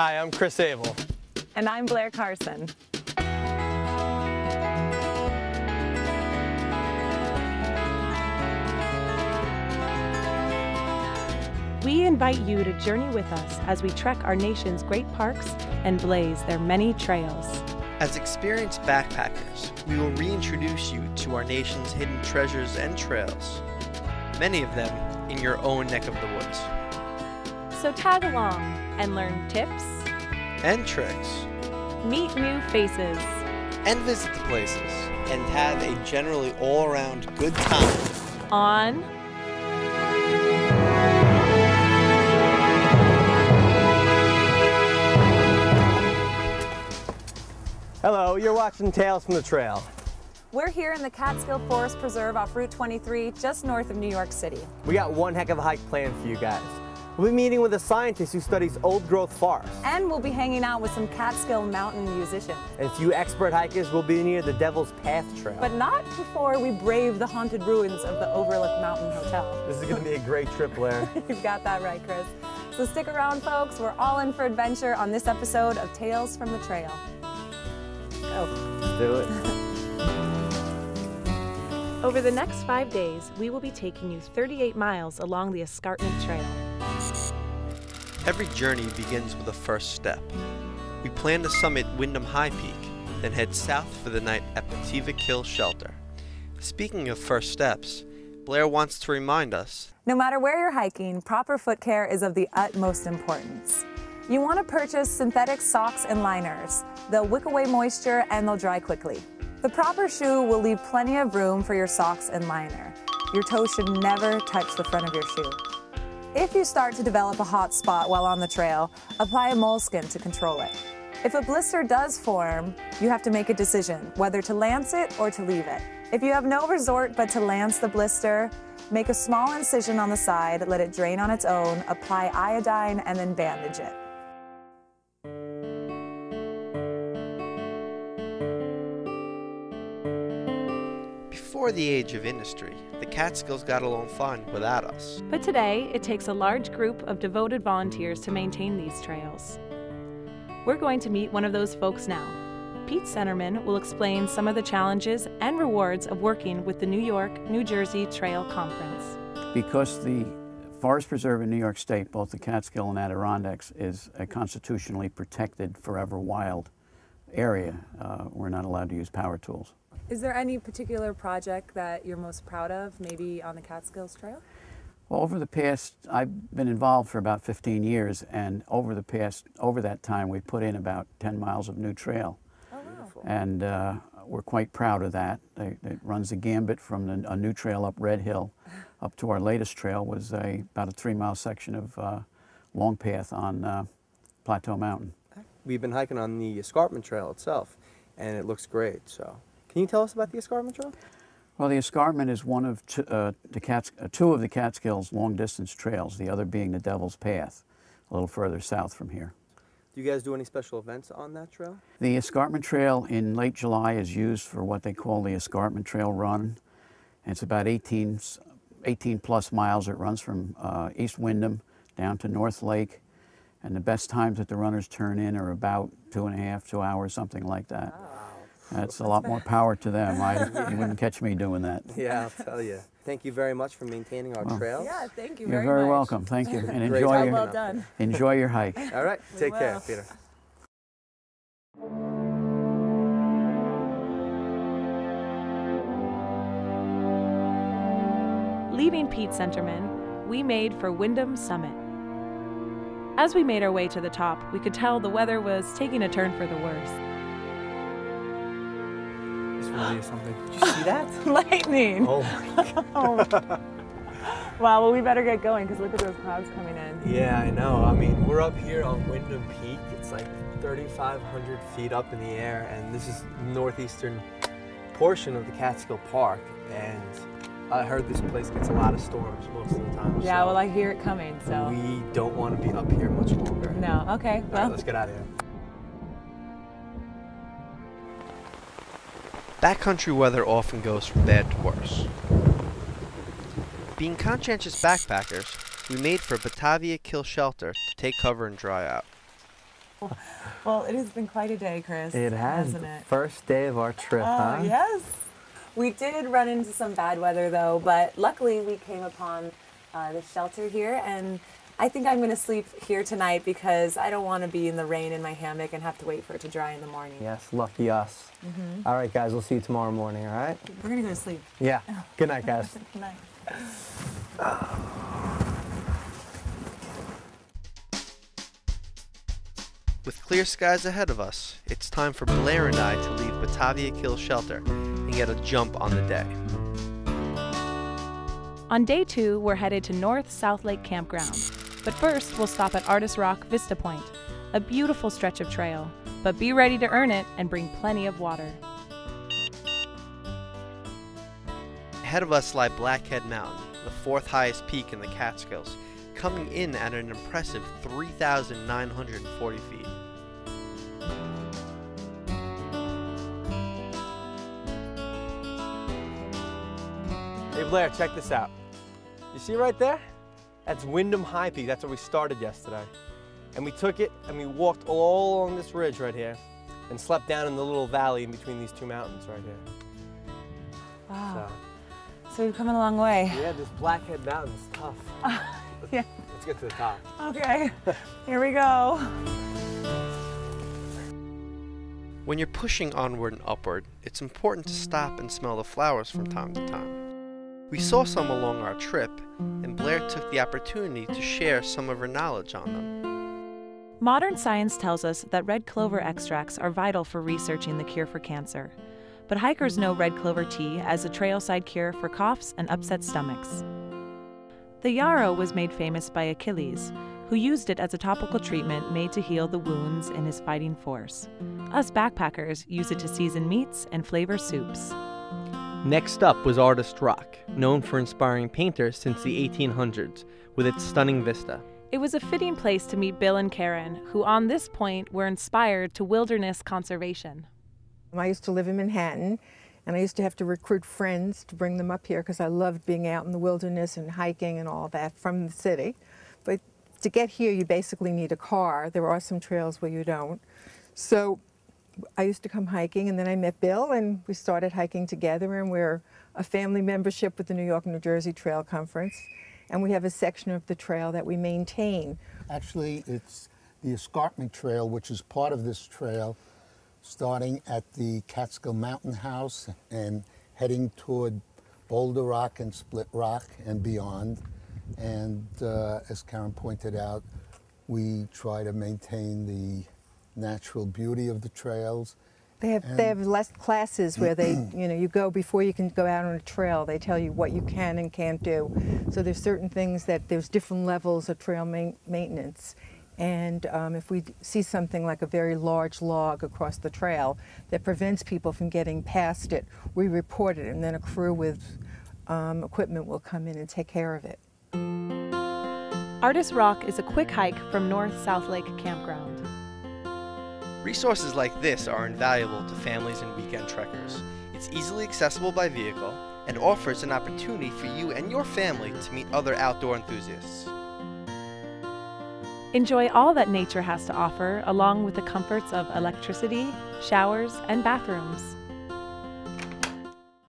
Hi, I'm Chris Abel. And I'm Blair Carson. We invite you to journey with us as we trek our nation's great parks and blaze their many trails. As experienced backpackers, we will reintroduce you to our nation's hidden treasures and trails, many of them in your own neck of the woods. So tag along and learn tips And tricks. meet new faces, And visit the places. And have a generally all-around good time. on Hello, you're watching Tales from the Trail. We're here in the Catskill Forest Preserve off Route 23, just north of New York City. We got one heck of a hike planned for you guys. We'll be meeting with a scientist who studies old-growth forests. And we'll be hanging out with some Catskill mountain musicians. And a few expert hikers will be near the Devil's Path Trail. But not before we brave the haunted ruins of the Overlook Mountain Hotel. This is going to be a great trip, Blair. You've got that right, Chris. So stick around, folks. We're all in for adventure on this episode of Tales from the Trail. Go. Let's do it. Over the next 5 days, we will be taking you 38 miles along the Escarpment Trail. Every journey begins with a first step. We plan to summit Windham High Peak, then head south for the night at Pativa Kill Shelter. Speaking of first steps, Blair wants to remind us, No matter where you're hiking, proper foot care is of the utmost importance. You want to purchase synthetic socks and liners. They'll wick away moisture and they'll dry quickly. The proper shoe will leave plenty of room for your socks and liner. Your toes should never touch the front of your shoe. If you start to develop a hot spot while on the trail, apply a moleskin to control it. If a blister does form, you have to make a decision whether to lance it or to leave it. If you have no resort but to lance the blister, make a small incision on the side, let it drain on its own, apply iodine, and then bandage it. before the age of industry, the Catskills got along fine without us. But today, it takes a large group of devoted volunteers to maintain these trails. We're going to meet one of those folks now. Pete Centerman will explain some of the challenges and rewards of working with the New York, New Jersey Trail Conference. Because the Forest Preserve in New York State, both the Catskill and Adirondacks, is a constitutionally protected forever wild area, we're not allowed to use power tools. Is there any particular project that you're most proud of, maybe on the Catskills Trail? Well, over the past, I've been involved for about 15 years, and over that time, we put in about 10 miles of new trail. Oh, wow. And we're quite proud of that. It runs the gambit from a new trail up Red Hill up to our latest trail was about a 3-mile section of long path on Plateau Mountain. We've been hiking on the Escarpment Trail itself, and it looks great. So, can you tell us about the Escarpment Trail? Well, the Escarpment is one of two of the Catskills long-distance trails, the other being the Devil's Path, a little further south from here. Do you guys do any special events on that trail? The Escarpment Trail in late July is used for what they call the Escarpment Trail Run. And it's about 18 plus miles. It runs from East Windham down to North Lake. And the best times that the runners turn in are about 2 hours, something like that. Wow. That's a lot more power to them. You wouldn't catch me doing that. Yeah, I'll tell you. Thank you very much for maintaining our trails. Yeah, thank you You're very very much. welcome. Thank you. And Great enjoy job. Well done. enjoy your hike. All right, take care, will. Peter. Leaving Pete Centerman, we made for Windham Summit. As we made our way to the top, we could tell the weather was taking a turn for the worse. This really is something. Did you see that? Lightning. Oh my God. Wow, well, we better get going because look at those clouds coming in. Yeah, I know. I mean, we're up here on Windham Peak. It's like 3,500 feet up in the air, and this is the northeastern portion of the Catskill Park. And I heard this place gets a lot of storms most of the time. Yeah, so well, I hear it coming, so. we don't want to be up here much longer. No, okay, All well. right, let's get out of here. Backcountry weather often goes from bad to worse. Being conscientious backpackers, we made for Batavia Kill Shelter to take cover and dry out. Well, it has been quite a day, Chris. It has. Hasn't it? First day of our trip, huh? Yes. We did run into some bad weather, though, but luckily we came upon the shelter here, and I think I'm going to sleep here tonight because I don't want to be in the rain in my hammock and have to wait for it to dry in the morning. Yes, lucky us. All right, guys, we'll see you tomorrow morning, all right? We're going to go to sleep. Yeah. Good night, guys. Good night. With clear skies ahead of us, it's time for Blair and I to leave Batavia Kill Shelter and get a jump on the day. On day 2, we're headed to North South Lake Campground. But first, we'll stop at Artist Rock Vista Point, a beautiful stretch of trail. But be ready to earn it and bring plenty of water. Ahead of us lie Blackhead Mountain, the 4th highest peak in the Catskills, coming in at an impressive 3,940 feet. Hey Blair, check this out. You see right there? That's Windham High Peak. That's where we started yesterday. And we took it and we walked all along this ridge right here and slept down in the little valley in between these two mountains right here. Wow. So we've come a long way. Yeah, this Blackhead Mountain's tough. Yeah. Let's get to the top. Okay. Here we go. When you're pushing onward and upward, it's important to stop and smell the flowers from time to time. We saw some along our trip, and Blair took the opportunity to share some of her knowledge on them. Modern science tells us that red clover extracts are vital for researching the cure for cancer. But hikers know red clover tea as a trailside cure for coughs and upset stomachs. The yarrow was made famous by Achilles, who used it as a topical treatment made to heal the wounds in his fighting force. Us backpackers use it to season meats and flavor soups. Next up was Artist Rock, known for inspiring painters since the 1800s, with its stunning vista. It was a fitting place to meet Bill and Karen, who on this point were inspired to wilderness conservation. I used to live in Manhattan, and I used to have to recruit friends to bring them up here because I loved being out in the wilderness and hiking and all that from the city. But to get here, you basically need a car. There are some trails where you don't. So I used to come hiking, and then I met Bill, and we started hiking together, and we're a family membership with the New York, New Jersey Trail Conference, and we have a section of the trail that we maintain. Actually, it's the Escarpment Trail, which is part of this trail, starting at the Catskill Mountain House and heading toward Boulder Rock and Split Rock and beyond. And as Karen pointed out, we try to maintain the natural beauty of the trails. They have less classes where they, you go before you can go out on a trail. They tell you what you can and can't do. So there's certain things that there's different levels of trail maintenance. And if we see something like a very large log across the trail that prevents people from getting past it, we report it, and then a crew with equipment will come in and take care of it. Artist Rock is a quick hike from North South Lake Campground. Resources like this are invaluable to families and weekend trekkers. It's easily accessible by vehicle and offers an opportunity for you and your family to meet other outdoor enthusiasts. Enjoy all that nature has to offer, along with the comforts of electricity, showers, and bathrooms.